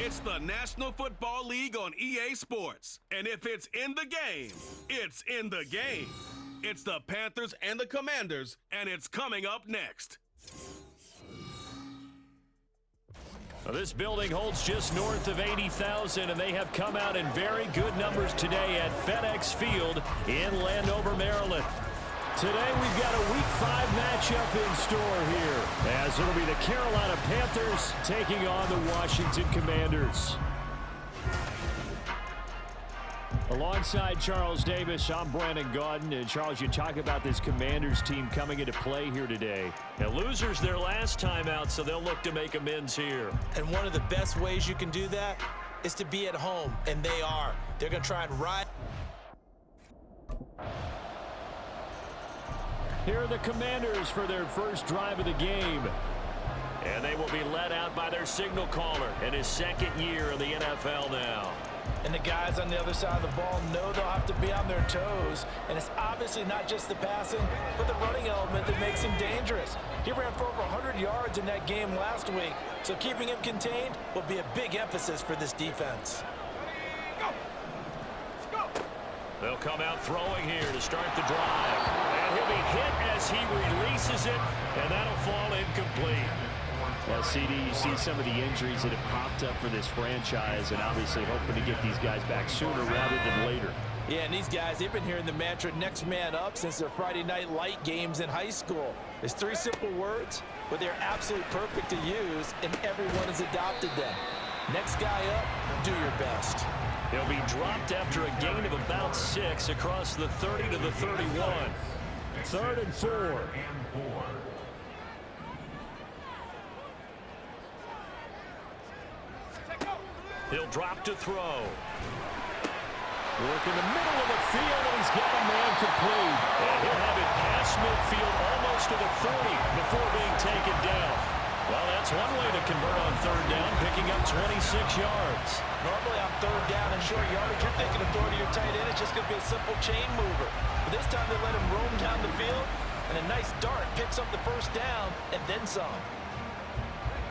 It's the National Football League on EA Sports. And if it's in the game, it's in the game. It's the Panthers and the Commanders, and it's coming up next. Well, this building holds just north of 80,000, and they have come out in very good numbers today at FedEx Field in Landover, Maryland. Today we've got a Week 5 matchup in store here, as it'll be the Carolina Panthers taking on the Washington Commanders. Alongside Charles Davis, I'm Brandon Gaudin. And Charles, you talk about this Commanders team coming into play here today. Now, losers their last time out, so they'll look to make amends here. And one of the best ways you can do that is to be at home, and they are. They're going to try and ride. Here are the Commanders for their first drive of the game. And they will be led out by their signal caller in his second year in the NFL now. And the guys on the other side of the ball know they'll have to be on their toes. And it's obviously not just the passing, but the running element that makes him dangerous. He ran for over 100 yards in that game last week, so keeping him contained will be a big emphasis for this defense. They'll come out throwing here to start the drive. And he'll be hit as he releases it, and that'll fall incomplete. Well, CD, you see some of the injuries that have popped up for this franchise, and obviously hoping to get these guys back sooner rather than later. Yeah, and these guys, they've been hearing the mantra next man up since their Friday night light games in high school. It's 3 simple words, but they're absolutely perfect to use, and everyone has adopted them. Next guy up, do your best. He'll be dropped after a gain of about 6 across the 30 to the 31. 3rd and 4. He'll drop to throw. Work in the middle of the field, and he's got a man complete. And he'll have it past midfield almost to the 40 before being taken down. Well, that's one way to convert on 3rd down, picking up 26 yards. Normally on 3rd down and short yardage, you're thinking of throwing to your tight end. It's just going to be a simple chain mover. But this time they let him roam down the field, and a nice dart picks up the 1st down and then some.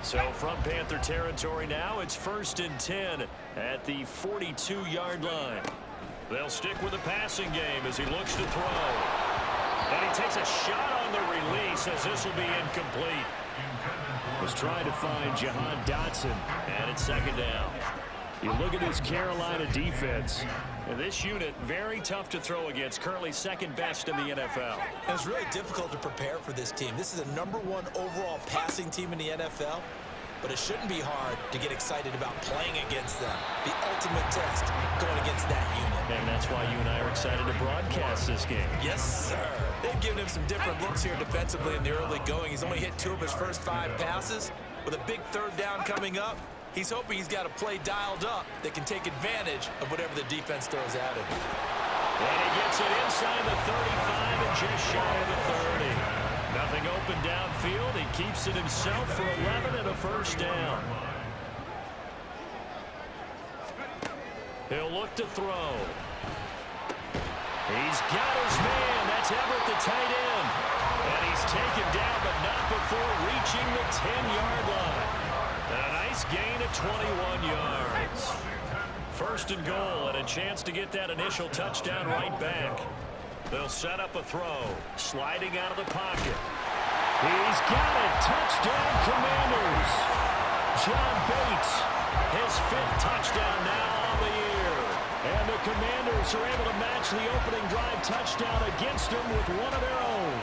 So from Panther territory now, it's 1st and 10 at the 42-yard line. They'll stick with the passing game as he looks to throw. And he takes a shot on the release as this will be incomplete. Was trying to find Jahan Dotson, and it's 2nd down. You look at this Carolina defense. And this unit, very tough to throw against, currently 2nd best in the NFL. And it's really difficult to prepare for this team. This is the #1 overall passing team in the NFL, but it shouldn't be hard to get excited about playing against them. The ultimate test going against that unit. And that's why you and I are excited to broadcast this game. Yes, sir. They've given him some different looks here defensively in the early going. He's only hit 2 of his first 5 passes. With a big 3rd down coming up, he's hoping he's got a play dialed up that can take advantage of whatever the defense throws at him. And he gets it inside the 35 and just shy of the 30. Nothing open downfield. He keeps it himself for 11 and a 1st down. He'll look to throw. He's got his man. That's Everett, the tight end. And he's taken down, but not before reaching the 10-yard line. A nice gain of 21 yards. 1st and goal, and a chance to get that initial touchdown right back. They'll set up a throw. Sliding out of the pocket. He's got it. Touchdown, Commanders. John Bates, his 5th touchdown now on the year. And the Commanders are able to match the opening drive touchdown against them with one of their own.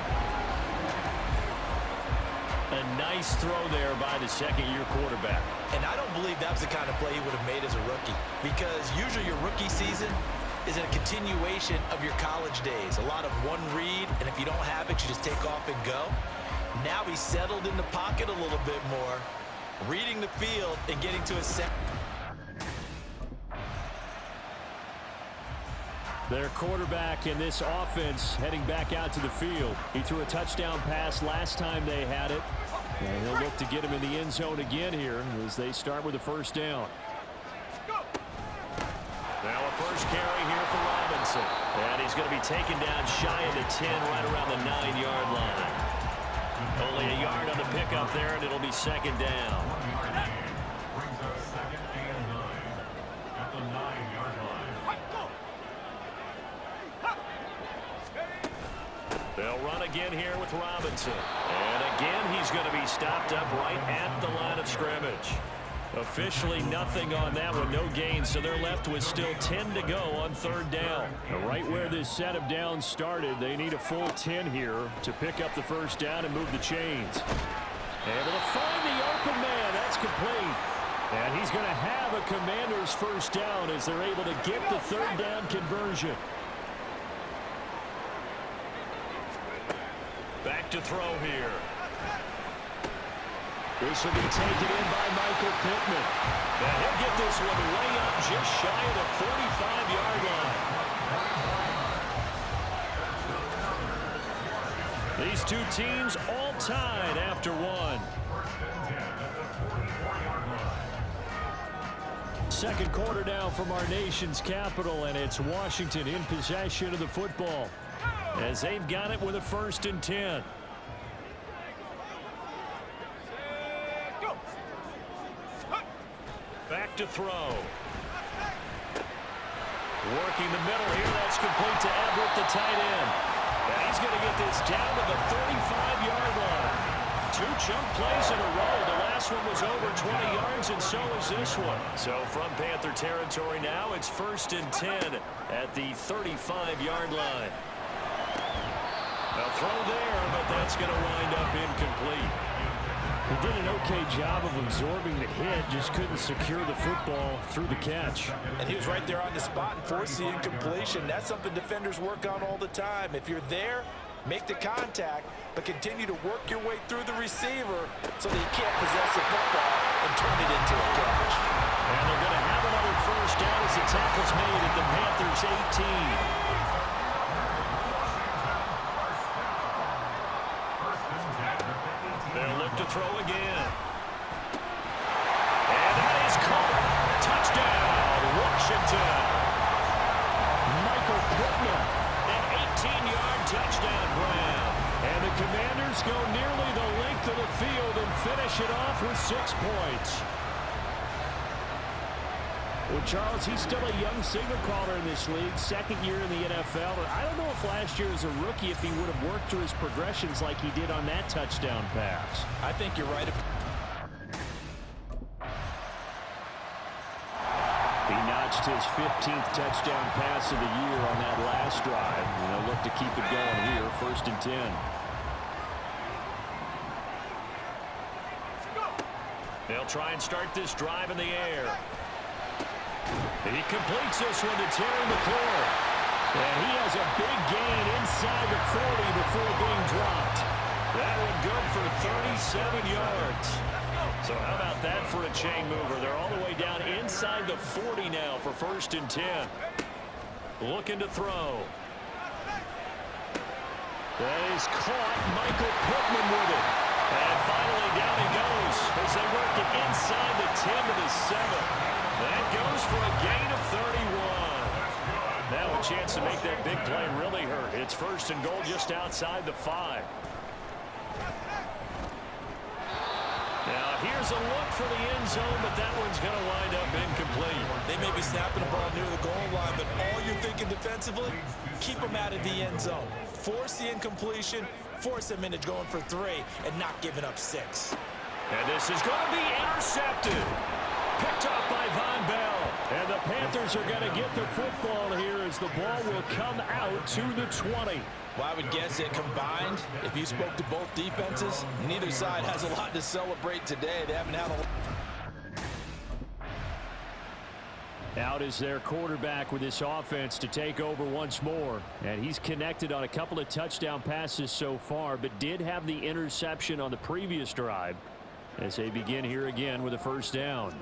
A nice throw there by the 2nd-year quarterback. And I don't believe that was the kind of play he would have made as a rookie, because usually your rookie season is a continuation of your college days. A lot of one read, and if you don't have it, you just take off and go. Now he's settled in the pocket a little bit more, reading the field and getting to his set. Their quarterback in this offense heading back out to the field. He threw a touchdown pass last time they had it. And he'll look to get him in the end zone again here as they start with the 1st down. Now a 1st carry here for Robinson. And he's going to be taken down shy of the 10, right around the 9-yard line. Only a yard on the pickup there, and it'll be 2nd down. run again here with Robinson. And again, he's going to be stopped up right at the line of scrimmage. Officially nothing on that one, no gain, so they're left with still 10 to go on third down. Right where this set of downs started, they need a full 10 here to pick up the first down and move the chains. Able to find the open man. That's complete. And he's going to have a Commanders first down as they're able to get the third down conversion. Back to throw here. This will be taken in by Michael Pittman. And he'll get this one way up just shy of the 45-yard line. These two teams all tied after one. Second quarter now from our nation's capital, and it's Washington in possession of the football as they've got it with a 1st and 10. Back to throw. Working the middle here. That's complete to Everett, the tight end. And he's going to get this down to the 35-yard line. 2 chunk plays in a row. The last one was over 20 yards, and so is this one. So from Panther territory now, it's 1st and 10 at the 35-yard line. A throw there, but that's going to wind up incomplete. He did an okay job of absorbing the hit, just couldn't secure the football through the catch. And he was right there on the spot and forced the incompletion. That's something defenders work on all the time. If you're there, make the contact, but continue to work your way through the receiver so that you can't possess the football and turn it into a catch. And they're going to have another first down as the tackle's made at the Panthers' 18. They'll look to throw again. And that is caught. Touchdown, Washington. Michael Pittman. An 18-yard touchdown grab. And the Commanders go nearly the length of the field and finish it off with 6 points. Well, Charles, he's still a young signal caller in this league, 2nd year in the NFL. I don't know if last year as a rookie, if he would have worked through his progressions like he did on that touchdown pass. I think you're right. He notched his 15th touchdown pass of the year on that last drive. And they'll look to keep it going here, 1st and 10. They'll try and start this drive in the air. He completes this one to Terry McLaurin. And he has a big gain inside the 40 before being dropped. That one good for 37 yards. So how about that for a chain mover? They're all the way down inside the 40 now for 1st and 10. Looking to throw. That is caught. Michael Pittman with it. And finally down he goes as they work it inside the 10 to the 7. That goes for a gain of 31. Now a chance to make that big play really hurt. It's 1st and goal just outside the 5. Now here's a look for the end zone, but that one's going to wind up incomplete. They may be snapping the ball near the goal line, but all you're thinking defensively, keep them out of the end zone. Force the incompletion, force them into going for 3, and not giving up 6. And this is going to be intercepted. Picked off by Von Bell. And the Panthers are going to get the football here as the ball will come out to the 20. Well, I would guess that combined, if you spoke to both defenses, neither side has a lot to celebrate today. They haven't had a... Out is their quarterback with this offense to take over once more. And he's connected on a couple of touchdown passes so far, but did have the interception on the previous drive as they begin here again with a 1st down.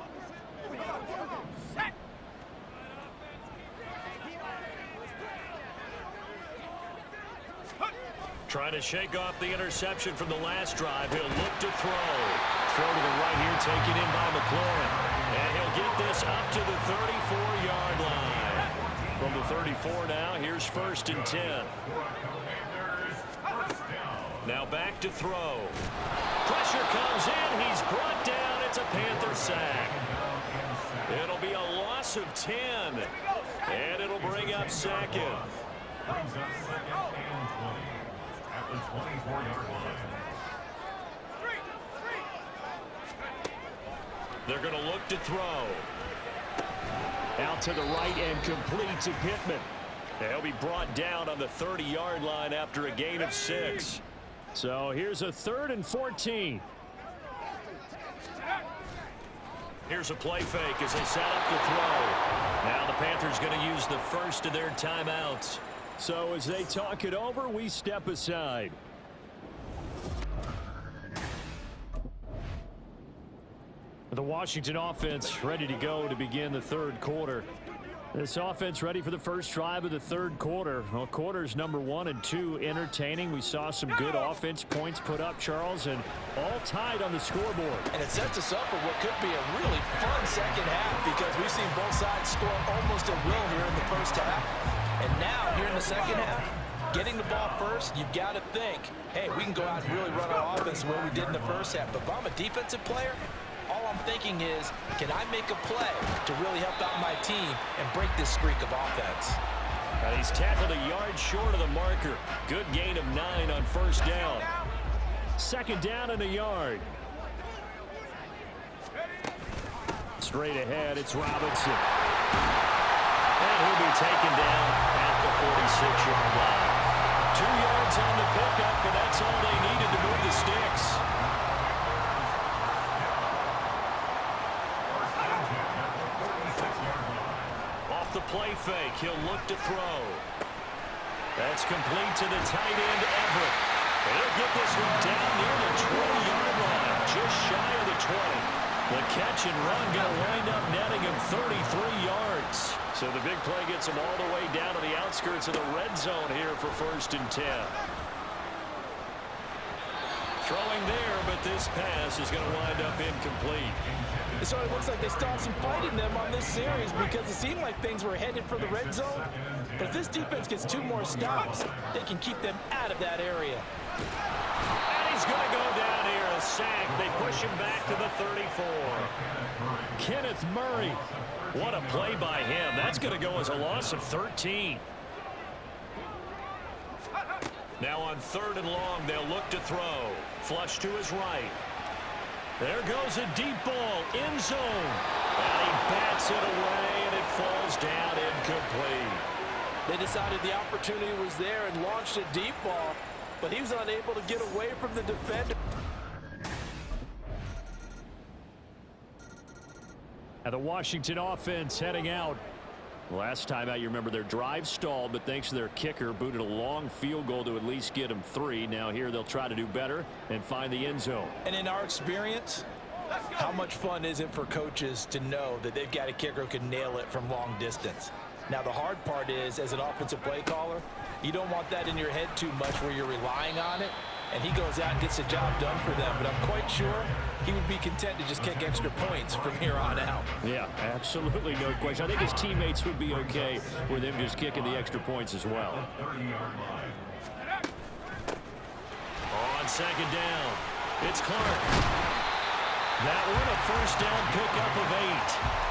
Trying to shake off the interception from the last drive. He'll look to throw. Throw to the right here, taken in by McLaurin. And he'll get this up to the 34-yard line. From the 34 now, here's 1st and 10. Now back to throw. Pressure comes in. He's brought down. It's a Panther sack. It'll be a loss of 10. And it'll bring up 2nd. at the 24-yard line. They're going to look to throw. Out to the right and complete to Pittman. They'll be brought down on the 30-yard line after a gain of 6. So here's a 3rd and 14. Here's a play fake as they set up the throw. Now the Panthers going to use the first of their timeouts. So as they talk it over, we step aside. The Washington offense ready to go to begin the 3rd quarter. This offense ready for the first drive of the 3rd quarter. Well, quarters number 1 and 2 entertaining. We saw some good offense points put up, Charles, and all tied on the scoreboard. And it sets us up for what could be a really fun second half because we've seen both sides score almost at will here in the first half. And now, here in the second half, getting the ball first, you've got to think, hey, we can go out and really run our offense the way we did in the first half. But if I'm a defensive player, all I'm thinking is, can I make a play to really help out my team and break this streak of offense? And he's tackled a yard short of the marker. Good gain of 9 on first down. 2nd down and a yard. Straight ahead, it's Robinson. And he'll be taken down at the 46-yard line. 2 yards on the pickup, and that's all they needed to move the sticks. The play fake, he'll look to throw. That's complete to the tight end, Everett. He'll get this one down near the 20-yard line, just shy of the 20. The catch and run going to wind up netting him 33 yards. So the big play gets him all the way down to the outskirts of the red zone here for 1st and 10. Throwing there, but this pass is going to wind up incomplete. So it looks like they stopped some fight in them on this series because it seemed like things were headed for the red zone. But if this defense gets 2 more stops, they can keep them out of that area. And he's going to go down here, a sack. They push him back to the 34. Kenneth Murray. What a play by him. That's going to go as a loss of 13. Now on 3rd and long, they'll look to throw. Flush to his right. There goes a deep ball, end zone. And he bats it away, and it falls down incomplete. They decided the opportunity was there and launched a deep ball, but he was unable to get away from the defender. And the Washington offense heading out. Last time out, you remember their drive stalled, but thanks to their kicker, booted a long field goal to at least get them 3. Now here they'll try to do better and find the end zone. And in our experience, how much fun is it for coaches to know that they've got a kicker who can nail it from long distance? Now the hard part is, as an offensive play caller, you don't want that in your head too much where you're relying on it, and he goes out and gets the job done for them. But I'm quite sure he would be content to just kick extra points from here on out. Yeah, absolutely, no question. I think his teammates would be okay with him just kicking the extra points as well. On 2nd down, it's Clark. That one a first down pickup of 8.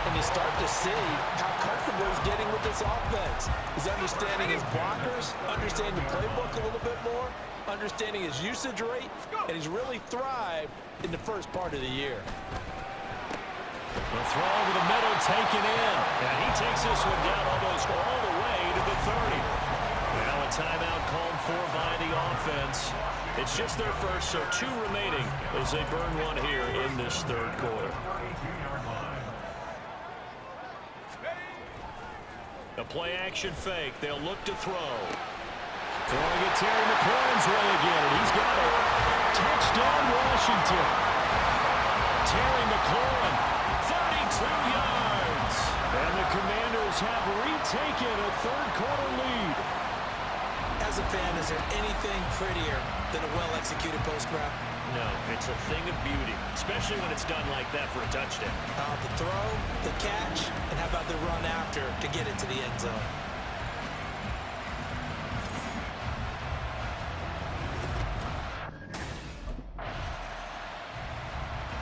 And you start to see how comfortable he's getting with this offense. He's understanding his blockers, understanding the playbook a little bit more, understanding his usage rate, and he's really thrived in the first part of the year. The throw over the middle taken in, and he takes this one down almost all the way to the 30. Now a timeout called for by the offense. It's just their first, so 2 remaining as they burn one here in this 3rd quarter. A play-action fake. They'll look to throw. Throwing it Terry McLaurin's way again, and he's got it. Touchdown, Washington. Terry McLaurin, 32 yards. And the Commanders have retaken a 3rd quarter lead. As a fan, is there anything prettier than a well-executed post route? No, it's a thing of beauty, especially when it's done like that for a touchdown. The throw, the catch, and how about the run after to get into the end zone?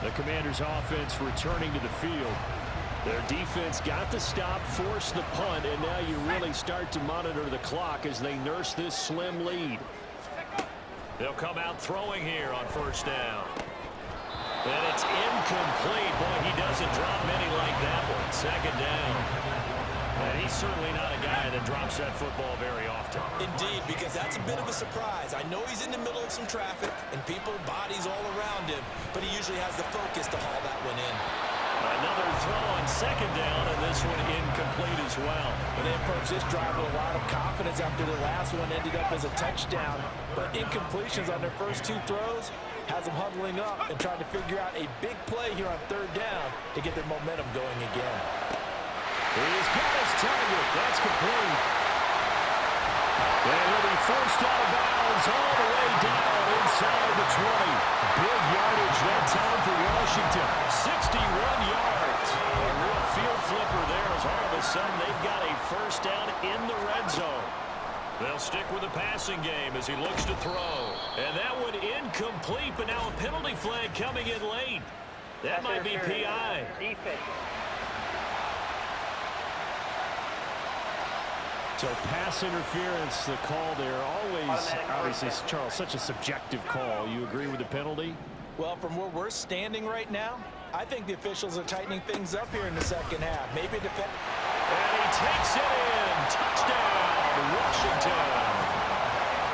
The Commanders' offense returning to the field. Their defense got the stop, forced the punt, and now you really start to monitor the clock as they nurse this slim lead. They'll come out throwing here on first down. And it's incomplete. Boy, he doesn't drop many like that one. Second down. And he's certainly not a guy that drops that football very often. Indeed, because that's a bit of a surprise. I know he's in the middle of some traffic and people, bodies all around him, but he usually has the focus to haul that one in. Another throw on second down, and this one incomplete as well. And they approach this drive with a lot of confidence after the last one ended up as a touchdown. But incompletions on their first two throws has them huddling up and trying to figure out a big play here on third down to get their momentum going again. He's got his target. That's complete. And he'll be forced out of bounds all the way down inside the 20. Big yardage that time for Washington. 61 yards. A real field flipper there as all of a sudden they've got a first down in the red zone. They'll stick with the passing game as he looks to throw. And that one incomplete, but now a penalty flag coming in late. That might be PI. So pass interference, the call there. Always, obviously, Charles, such a subjective call. You agree with the penalty? Well, from where we're standing right now, I think the officials are tightening things up here in the second half. Maybe defend. And he takes it in. Touchdown, Washington.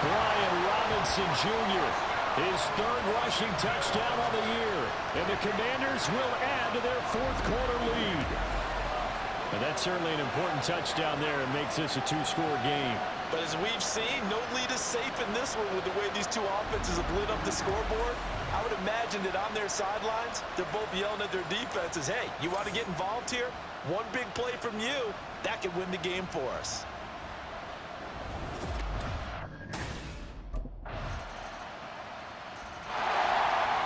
Brian Robinson Jr., his third rushing touchdown on the year. And the Commanders will add to their fourth quarter lead. And that's certainly an important touchdown there. It makes this a two-score game. But as we've seen, no lead is safe in this one with the way these two offenses have lit up the scoreboard. I would imagine that on their sidelines, they're both yelling at their defenses, hey, you want to get involved here? One big play from you, that could win the game for us.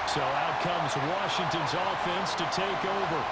So out comes Washington's offense to take over.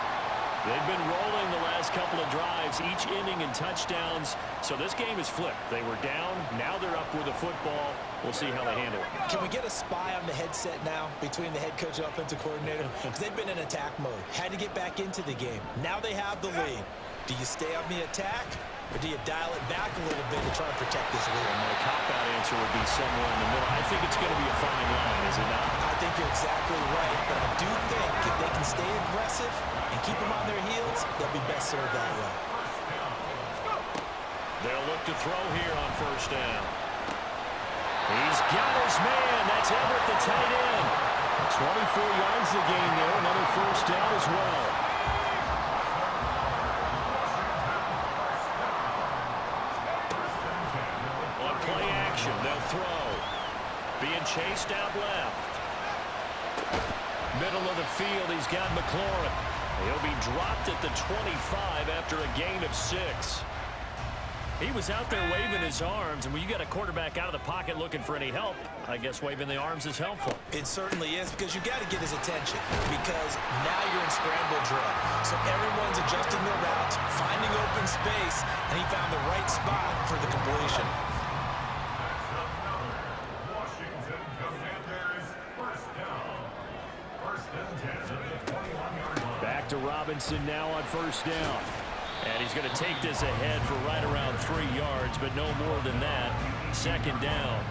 They've been rolling the last couple of drives, each inning in touchdowns. So this game is flipped. They were down. Now they're up with the football. We'll see how they handle it. Can we get a spy on the headset now between the head coach and offensive coordinator? Because they've been in attack mode. Had to get back into the game. Now they have the lead. Do you stay on the attack, or do you dial it back a little bit to try and protect this lead? My cop-out answer would be somewhere in the middle. I think it's going to be a fine line, is it not? I think you're exactly right, but I do think if they can stay aggressive and keep them on their heels, they'll be best served that way. They'll look to throw here on first down. He's got his man. That's Everett, the tight end. 24 yards a game there. Another first down as well. On play action, they'll throw. Being chased out left. Middle of the field, he's got McLaurin. He'll be dropped at the 25 after a gain of 6. He was out there waving his arms, and when you got a quarterback out of the pocket looking for any help, I guess waving the arms is helpful. It certainly is, because you got to get his attention, because now you're in scramble drill. So everyone's adjusting their routes, finding open space, and he found the right spot for the completion. Back to Robinson now on first down. And he's going to take this ahead for right around 3 yards, but no more than that. Second down.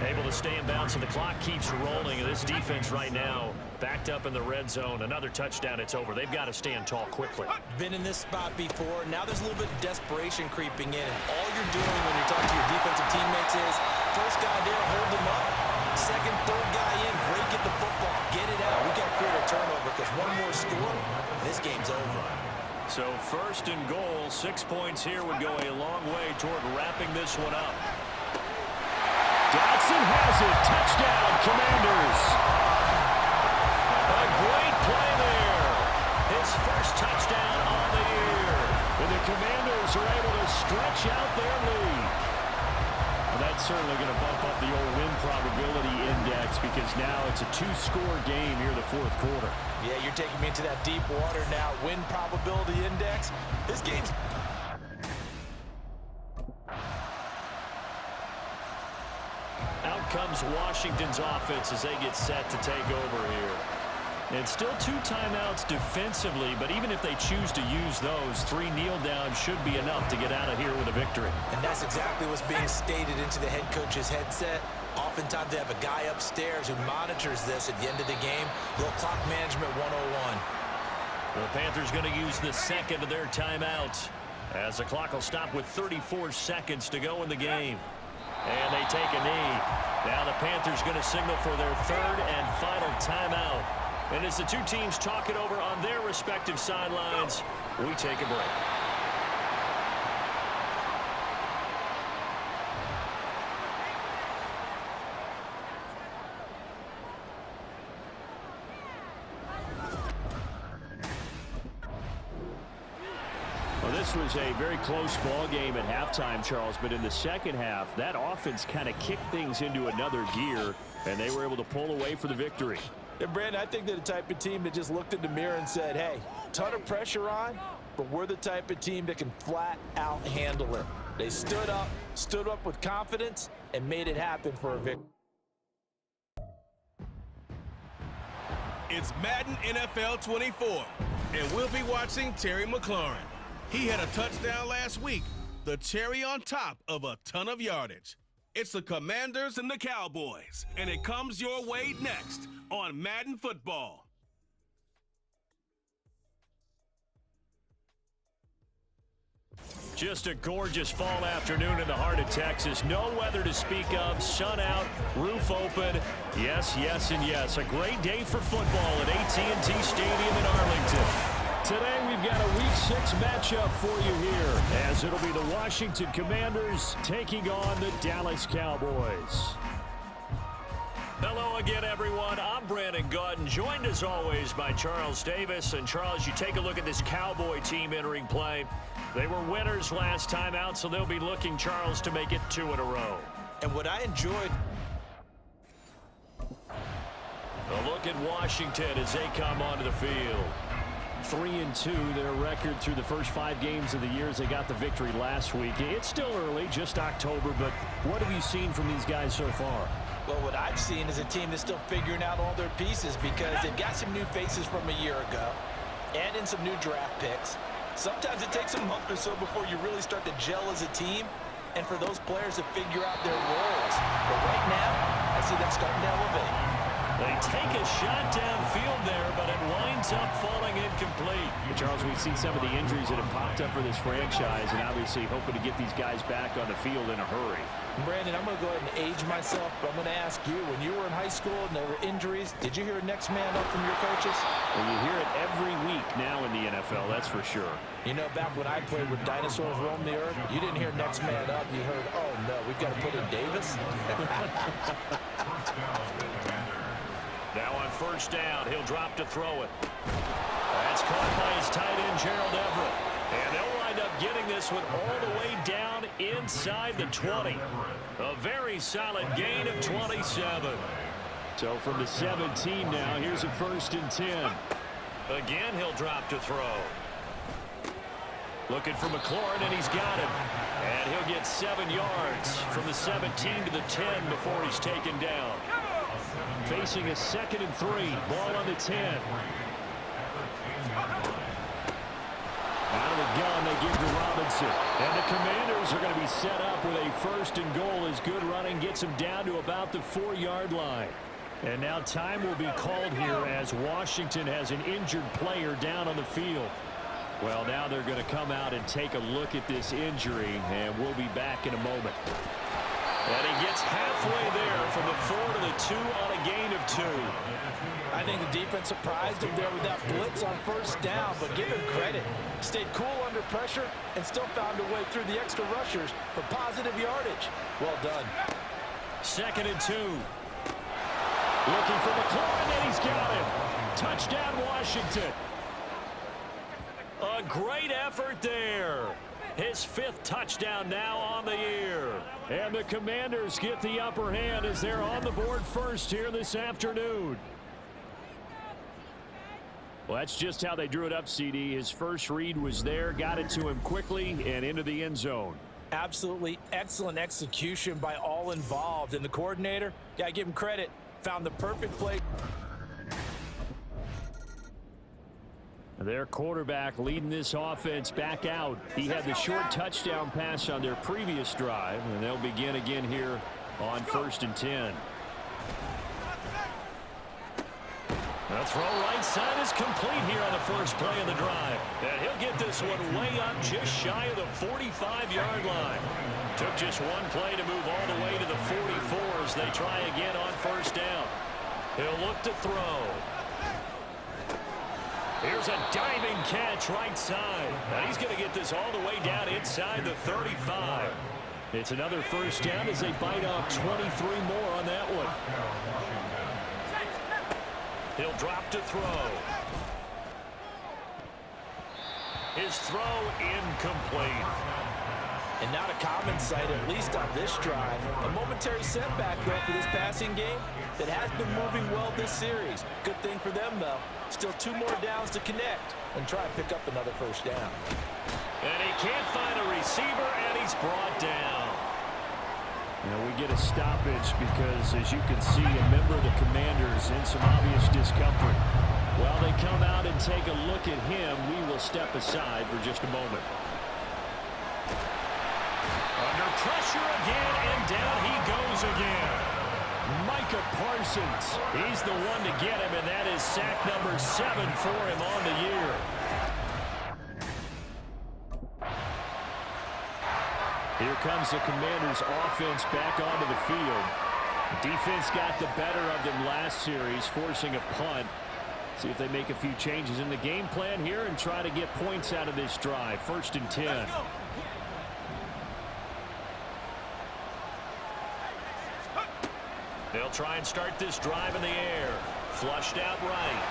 Able to stay in bounds, and the clock keeps rolling. This defense right now backed up in the red zone. Another touchdown, it's over. They've got to stand tall quickly. Been in this spot before. Now there's a little bit of desperation creeping in. And all you're doing when you're talking to your defensive teammates is, first guy there, hold him up. Second, third guy in, break at the football. Get it out. We got to create a turnover, because one more score, this game's over. So first and goal, 6 points here would go a long way toward wrapping this one up. Dotson has it. Touchdown, Commanders. A great play there. His first touchdown on the year. And the Commanders are able to stretch out their lead. Well, that's certainly going to bump up the old win probability index, because now it's a two-score game here in the fourth quarter. Yeah, you're taking me into that deep water now. Win probability index. This game's... Out comes Washington's offense as they get set to take over here. And still 2 timeouts defensively, but even if they choose to use those, 3 kneel downs should be enough to get out of here with a victory. And that's exactly what's being stated into the head coach's headset. Oftentimes they have a guy upstairs who monitors this at the end of the game. Little clock management 101. The Panthers going to use the second of their timeouts as the clock will stop with 34 seconds to go in the game. And they take a knee. Now the Panthers going to signal for their 3rd and final timeout. And as the 2 teams talk it over on their respective sidelines, we take a break. Well, this was a very close ball game at halftime, Charles, but in the second half, that offense kind of kicked things into another gear, and they were able to pull away for the victory. And Brandon, I think they're the type of team that just looked in the mirror and said, hey, ton of pressure on, but we're the type of team that can flat out handle it. They stood up with confidence, and made it happen for a victory. It's Madden NFL 24, and we'll be watching Terry McLaurin. He had a touchdown last week, the cherry on top of a ton of yardage. It's the Commanders and the Cowboys, and it comes your way next on Madden Football. Just a gorgeous fall afternoon in the heart of Texas. No weather to speak of. Sun out, roof open. Yes, yes, and yes. A great day for football at AT&T Stadium in Arlington. Today we've got a Week 6 matchup for you here, as it'll be the Washington Commanders taking on the Dallas Cowboys. Hello again, everyone. I'm Brandon Gautin, joined as always by Charles Davis. And Charles, you take a look at this Cowboy team entering play. They were winners last time out, so they'll be looking, Charles, to make it 2 in a row. And what I enjoyed... A look at Washington as they come onto the field. 3-2, their record through the first 5 games of the year as they got the victory last week. It's still early, just October, but what have you seen from these guys so far? Well, what I've seen is a team that's still figuring out all their pieces because they've got some new faces from a year ago and in some new draft picks. Sometimes it takes a month or so before you really start to gel as a team and for those players to figure out their roles. But right now, I see them starting to elevate. They take a shot downfield there, but it winds up falling incomplete. Charles, we've seen some of the injuries that have popped up for this franchise, and obviously hoping to get these guys back on the field in a hurry. Brandon, I'm going to go ahead and age myself, but I'm going to ask you, when you were in high school and there were injuries, did you hear next man up from your coaches? Well, you hear it every week now in the NFL, that's for sure. You know, back when I played with dinosaurs roam the earth, you didn't hear next man up. You heard, oh, no, we've got to put in Davis. Now on first down, he'll drop to throw it. That's caught by his tight end, Gerald Everett. And they'll wind up getting this one all the way down inside the 20. A very solid gain of 27. So from the 17 now, here's a 1st and 10. Again, he'll drop to throw. Looking for McLaurin, and he's got him. And he'll get 7 yards from the 17 to the 10 before he's taken down. Facing a 2nd and 3. Ball on the 10. Out of the gun, they give to Robinson. And the Commanders are going to be set up with a 1st and goal as good running gets them down to about the 4-yard line. And now time will be called here as Washington has an injured player down on the field. Well, now they're going to come out and take a look at this injury, and we'll be back in a moment. And he gets halfway there from the 4 to the 2 on a gain of 2. I think the defense surprised him there with that blitz on first down, but give him credit. Stayed cool under pressure and still found a way through the extra rushers for positive yardage. Well done. 2nd and 2. Looking for McLaurin, and he's got him. Touchdown, Washington. A great effort there. His 5th touchdown now on the year. And the Commanders get the upper hand as they're on the board first here this afternoon. Well, that's just how they drew it up, CD. His first read was there, got it to him quickly, and into the end zone. Absolutely excellent execution by all involved. And the coordinator, got to give him credit, found the perfect play. Their quarterback leading this offense back out. He had the short touchdown pass on their previous drive, and they'll begin again here on 1st and 10. The throw right side is complete here on the first play of the drive. And he'll get this one way up just shy of the 45-yard line. Took just one play to move all the way to the 44 as they try again on 1st down. He'll look to throw. Here's a diving catch right side. And he's going to get this all the way down inside the 35. It's another 1st down as they bite off 23 more on that one. He'll drop to throw. His throw incomplete. And not a common sight, at least on this drive. A momentary setback, though, for this passing game that has been moving well this series. Good thing for them, though. Still 2 more downs to connect and try and pick up another 1st down. And he can't find a receiver, and he's brought down. You know, we get a stoppage because, as you can see, a member of the Commanders in some obvious discomfort. While they come out and take a look at him, we will step aside for just a moment. Under pressure again, and down he goes again. Micah Parsons. He's the one to get him, and that is sack number 7 for him on the year. Here comes the Commanders' offense back onto the field. Defense got the better of them last series, forcing a punt. See if they make a few changes in the game plan here and try to get points out of this drive. 1st and 10. They'll try and start this drive in the air. Flushed out right.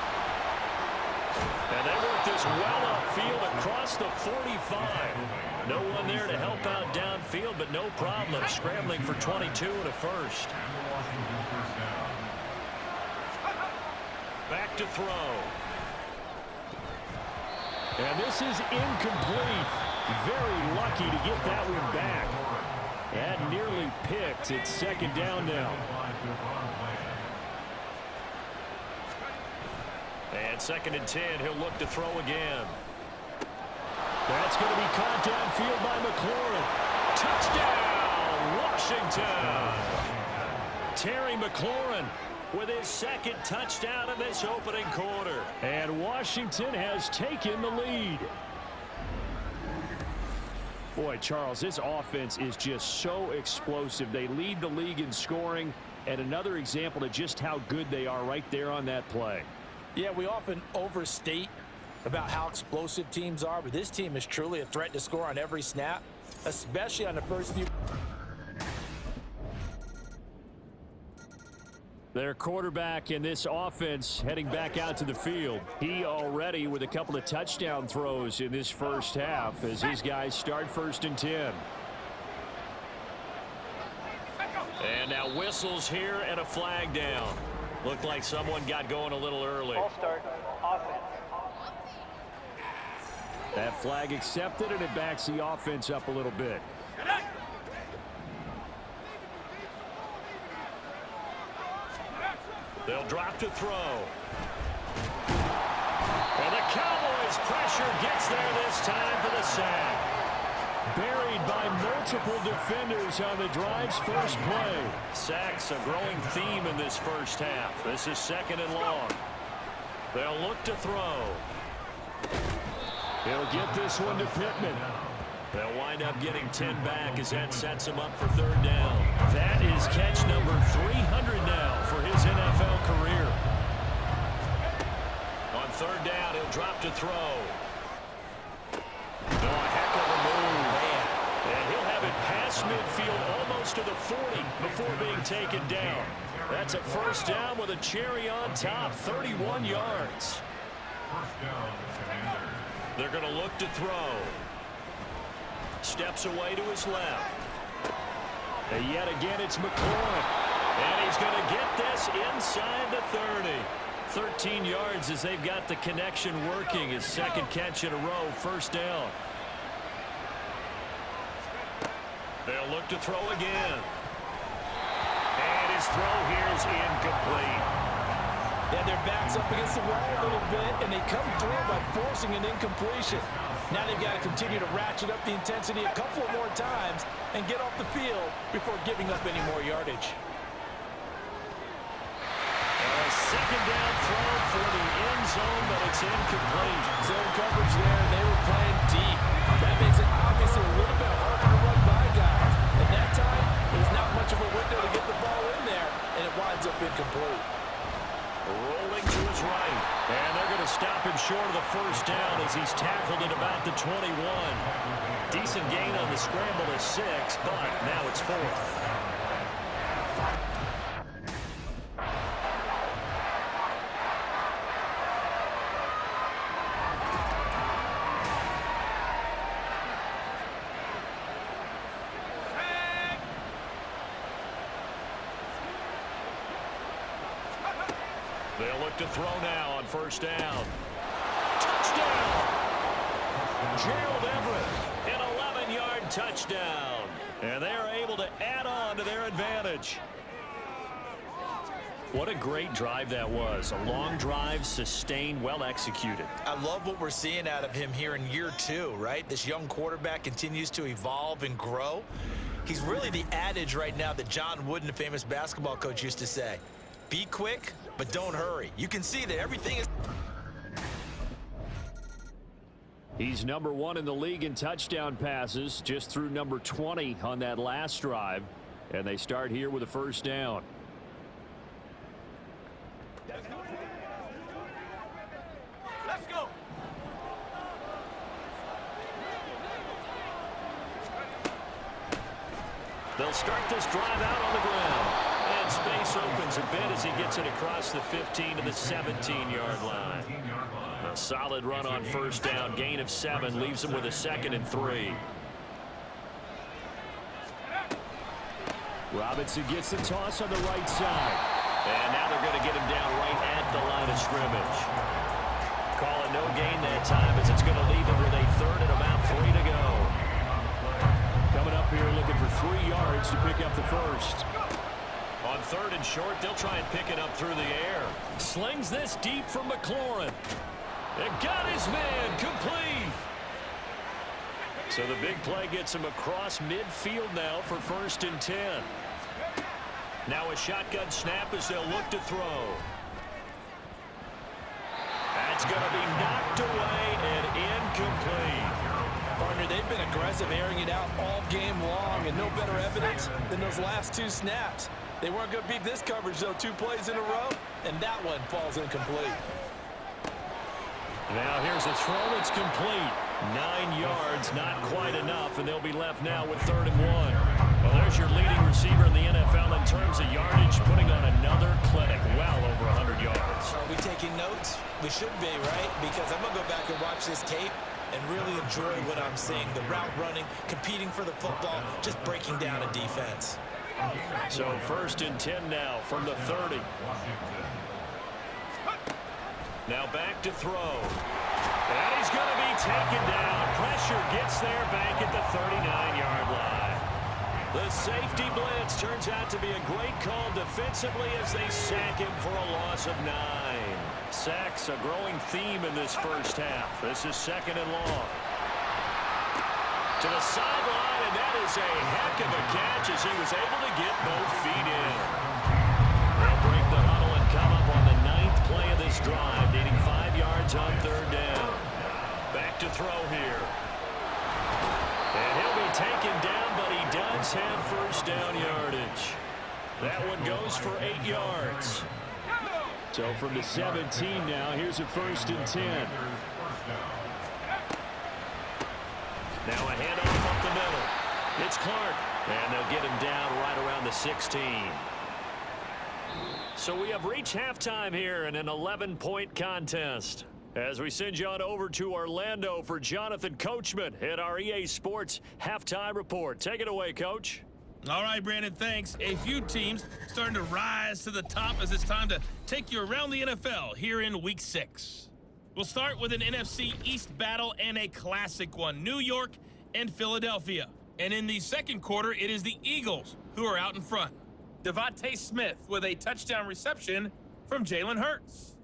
And they work this well upfield across the 45. No one there to help out downfield, but no problem. Scrambling for 22 and a 1st. Back to throw. And this is incomplete. Very lucky to get that one back. And nearly picked. It's 2nd down now. And 2nd and 10, he'll look to throw again. That's going to be caught downfield by McLaurin. Touchdown, Washington! Terry McLaurin with his 2nd touchdown in this opening quarter. And Washington has taken the lead. Boy, Charles, this offense is just so explosive. They lead the league in scoring, and another example of just how good they are right there on that play. Yeah, we often overstate about how explosive teams are, but this team is truly a threat to score on every snap, especially on the first few. Their quarterback in this offense heading back out to the field. He already with a couple of touchdown throws in this 1st half as his guys start 1st and 10. And now whistles here and a flag down. Looked like someone got going a little early. Ball start, offense. That flag accepted, and it backs the offense up a little bit. They'll drop to throw. And the Cowboys' pressure gets there this time for the sack. Buried by multiple defenders on the drive's first play. Sacks a growing theme in this 1st half. This is 2nd and long. They'll look to throw. He'll get this one to Pittman. They'll wind up getting 10 back as that sets him up for 3rd down. That is catch number 300 now for his NFL career. On 3rd down, he'll drop to throw. No, a heck of a move. And he'll have it past midfield almost to the 40 before being taken down. That's a 1st down with a cherry on top, 31 yards. They're going to look to throw. Steps away to his left. And yet again, it's McLaurin. And he's going to get this inside the 30. 13 yards as they've got the connection working. His 2nd catch in a row, 1st down. They'll look to throw again. And his throw here is incomplete. They had their backs up against the wall a little bit, and they come through by forcing an incompletion. Now they've got to continue to ratchet up the intensity a couple of more times and get off the field before giving up any more yardage. A second down throw for the end zone, but it's incomplete. Zone coverage there, and they were playing deep. That makes it obviously a little bit harder to run by guys. And that time, there's not much of a window to get the ball in there, and it winds up incomplete. Rolling to his right. And they're going to stop him short of the first down as he's tackled at about the 21. Decent gain on the scramble is 6, but now it's 4th. They'll look to throw now on first down. Touchdown! Gerald Everett, an 11-yard touchdown. And they are able to add on to their advantage. What a great drive that was. A long drive, sustained, well executed. I love what we're seeing out of him here in year 2, right? This young quarterback continues to evolve and grow. He's really the adage right now that John Wooden, the famous basketball coach, used to say. Be quick, but don't hurry. You can see that everything is... He's number 1 in the league in touchdown passes, just threw number 20 on that last drive. And they start here with a first down. Let's go. They'll start this drive out on the ground. And space opens a bit as he gets it across the 15 to the 17-yard line. A solid run on first down. Gain of 7 leaves him with a 2nd and 3. Robinson gets the toss on the right side. And now they're going to get him down right at the line of scrimmage. Call it no gain that time as it's going to leave him with a 3rd and about 3 to go. Coming up here looking for 3 yards to pick up the first. On 3rd and short, they'll try and pick it up through the air. Slings this deep from McLaurin. And got his man complete. So the big play gets him across midfield now for 1st and 10. Now a shotgun snap as they'll look to throw. That's going to be knocked away and incomplete. Partner, they've been aggressive, airing it out all game long, and no better evidence than those last 2 snaps. They weren't going to beat this coverage, though, 2 plays in a row, and that one falls incomplete. Now here's a throw. It's complete. 9 yards, not quite enough, and they'll be left now with 3rd and 1. Well, there's your leading receiver in the NFL in terms of yardage, putting on another clinic, well over 100 yards. Are we taking notes? We should be, right? Because I'm going to go back and watch this tape and really enjoy what I'm seeing. The route running, competing for the football, just breaking down a defense. So 1st and 10 now from the 30. Now back to throw. And he's going to be taken down. Pressure gets there back at the 39-yard line. The safety blitz turns out to be a great call defensively as they sack him for a loss of 9. Sacks a growing theme in this first half. This is 2nd and long. To the sideline, and that is a heck of a catch as he was able to get both feet in. They'll break the huddle and come up on the 9th play of this drive, needing 5 yards on 3rd down. Back to throw here. And he'll be taken down, but he does have first down yardage. That one goes for 8 yards. So from the 17 now, here's a 1st and 10. Now a handoff up the middle. It's Clark. And they'll get him down right around the 16. So we have reached halftime here in an 11-point contest. As we send you on over to Orlando for Jonathan Coachman at our EA Sports Halftime Report. Take it away, Coach. All right, Brandon, thanks. A few teams starting to rise to the top as it's time to take you around the NFL here in Week 6. We'll start with an NFC East battle and a classic one, New York and Philadelphia. And in the second quarter, it is the Eagles who are out in front. Devontae Smith with a touchdown reception from Jalen Hurts.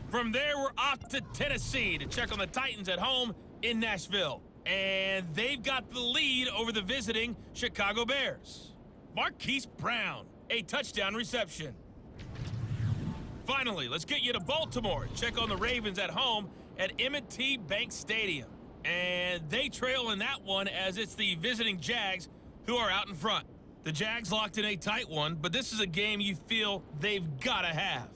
From there, we're off to Tennessee to check on the Titans at home in Nashville. And they've got the lead over the visiting Chicago Bears. Marquise Brown, a touchdown reception. Finally, let's get you to Baltimore. Check on the Ravens at home at M&T Bank Stadium. And they trail in that one as it's the visiting Jags who are out in front. The Jags locked in a tight one, but this is a game you feel they've got to have.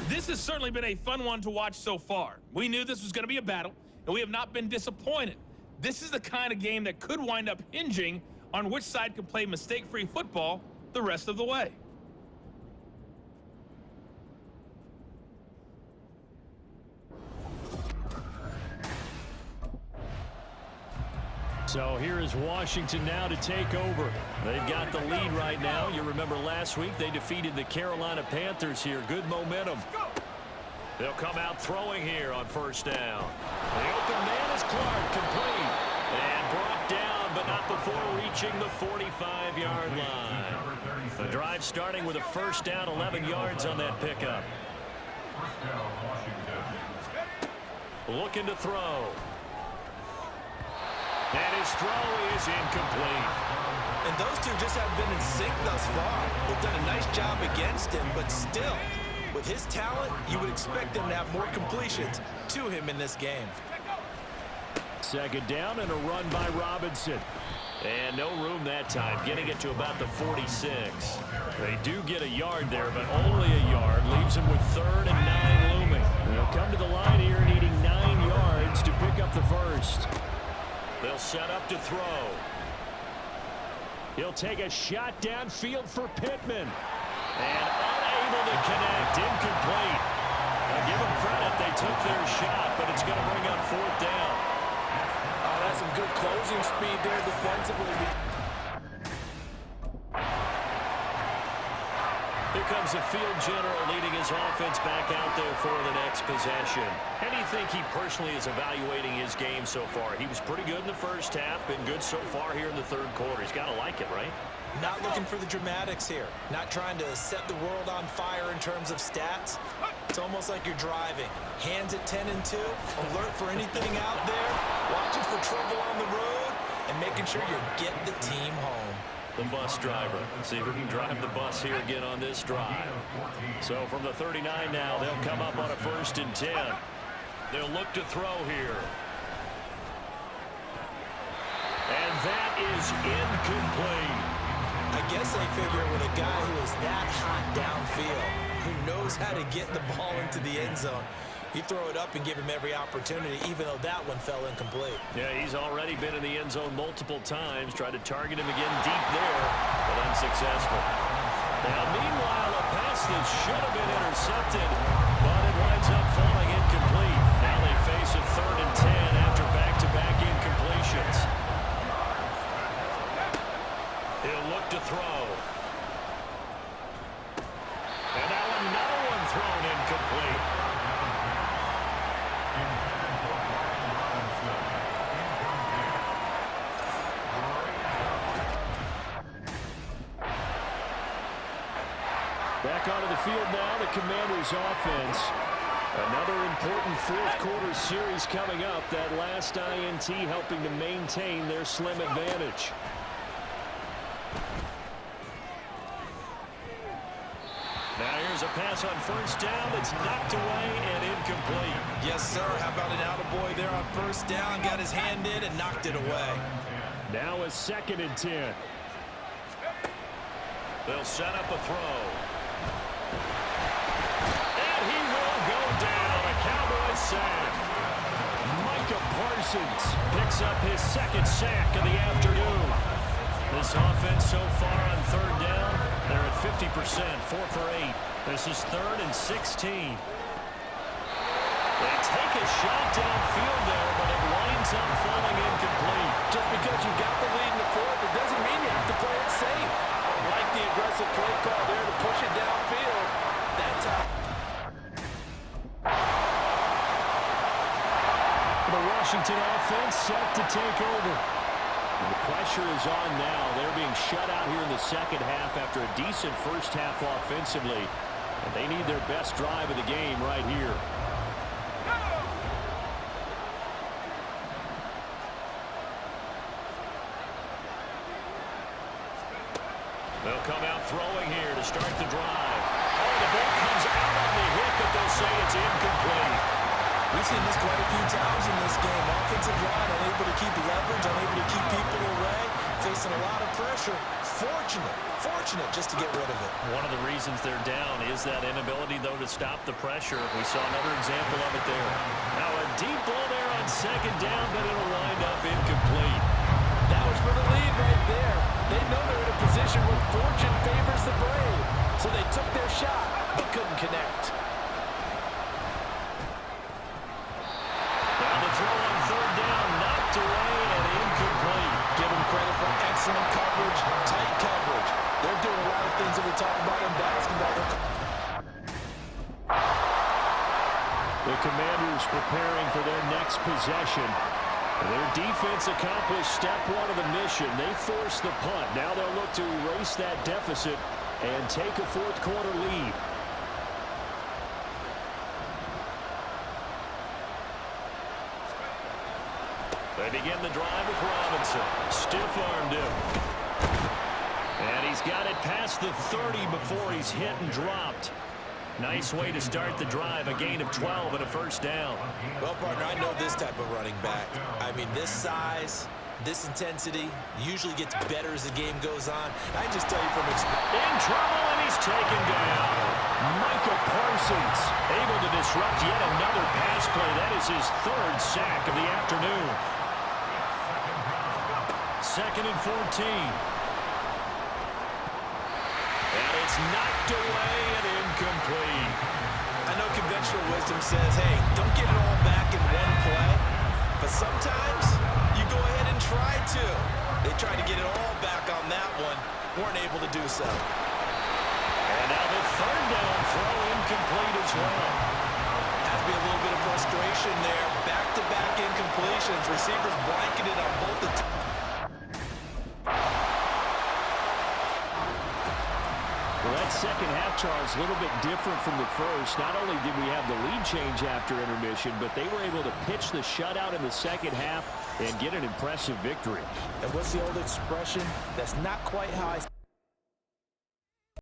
This has certainly been a fun one to watch so far. We knew this was going to be a battle, and we have not been disappointed. This is the kind of game that could wind up hinging on which side can play mistake-free football the rest of the way. So here is Washington now to take over. They've got the lead right now. You remember last week they defeated the Carolina Panthers here. Good momentum. They'll come out throwing here on first down. The open man is Clark, complete. And brought down, but not before reaching the 45-yard line. The drive starting with a first down, 11 yards on that pickup. Looking to throw. And his throw is incomplete. And those two just haven't been in sync thus far. They've done a nice job against him, but still, with his talent, you would expect them to have more completions to him in this game. Second down and a run by Robinson. And no room that time, getting it to about the 46. They do get a yard there, but only a yard. Leaves him with 3rd and 9 looming. They'll come to the line here needing 9 yards to pick up the first. They'll set up to throw. He'll take a shot downfield for Pittman. And unable to connect, incomplete. Now give them credit, they took their shot, but it's going to bring up 4th down. Oh, that's some good closing speed there defensively. Here comes the field general leading his offense back out there for the next possession. How do you think he personally is evaluating his game so far? He was pretty good in the first half, been good so far here in the 3rd quarter. He's got to like it, right? Not looking for the dramatics here. Not trying to set the world on fire in terms of stats. It's almost like you're driving. Hands at 10 and 2, alert for anything out there, watching for trouble on the road, and making sure you get the team home. The bus driver. See if we can drive the bus here again on this drive. So from the 39 now, they'll come up on a 1st and 10. They'll look to throw here. And that is incomplete. I guess they figure with a guy who is that hot downfield, who knows how to get the ball into the end zone, you throw it up and give him every opportunity, even though that one fell incomplete. Yeah, he's already been in the end zone multiple times. Tried to target him again deep there, but unsuccessful. Now, meanwhile, a pass that should have been intercepted, but it winds up falling incomplete. Now they face a 3rd and 10 after back-to-back incompletions. He'll look to throw. And now another one thrown incomplete. Back onto the field now, the Commanders' offense. Another important 4th quarter series coming up. That last INT helping to maintain their slim advantage. Now here's a pass on 1st down. It's knocked away and incomplete. Yes, sir. How about an attaboy there on 1st down? Got his hand in and knocked it away. Now a 2nd and 10. They'll set up a throw. And he will go down. A Cowboys sack. Micah Parsons picks up his 2nd sack of the afternoon. This offense so far on 3rd down, they're at 50%, 4 for 8. This is 3rd and 16. They take a shot downfield there, but it winds up falling incomplete. Just because you got the lead in the 4th, it doesn't mean you have to play it safe. Like the aggressive play call there to push it downfield. That's how. The Washington offense set to take over. The pressure is on now. They're being shut out here in the second half after a decent first half offensively. And they need their best drive of the game right here. They'll come out throwing here to start the drive. Oh, the ball comes out on the hit, but they'll say it's incomplete. We've seen this quite a few times in this game. Offensive line unable to keep leverage, unable to keep people away, facing a lot of pressure. Fortunate just to get rid of it. One of the reasons they're down is that inability, though, to stop the pressure. We saw another example of it there. Now a deep ball there on second down, but it'll wind up incomplete. That was for the lead right there. They know they're in a position where fortune favors the brave. So they took their shot, but couldn't connect. Now the throw on third down, knocked away and incomplete. Give them credit for excellent coverage, tight coverage. They're doing a lot of things that we talk about in basketball. The Commanders preparing for their next possession. Their defense accomplished step one of the mission. They forced the punt. Now they'll look to erase that deficit and take a fourth quarter lead. They begin the drive with Robinson. Stiff-armed him. And he's got it past the 30 before he's hit and dropped. Nice way to start the drive, a gain of 12 and a first down. Well, partner, I know this type of running back. I mean, this size, this intensity usually gets better as the game goes on. I just tell you from experience. In trouble, and he's taken down. Micah Parsons able to disrupt yet another pass play. That is his third sack of the afternoon. Second and 14. And it's knocked away and incomplete. I know conventional wisdom says, hey, don't get it all back in one play. But sometimes you go ahead and try to. They tried to get it all back on that one. Weren't able to do so. And now the third down throw incomplete as well. Has to be a little bit of frustration there. Back-to-back incompletions. Receivers blanketed on both the Well, that second half, Charles, a little bit different from the first. Not only did we have the lead change after intermission, but they were able to pitch the shutout in the second half and get an impressive victory. And what's the old expression? That's not quite how I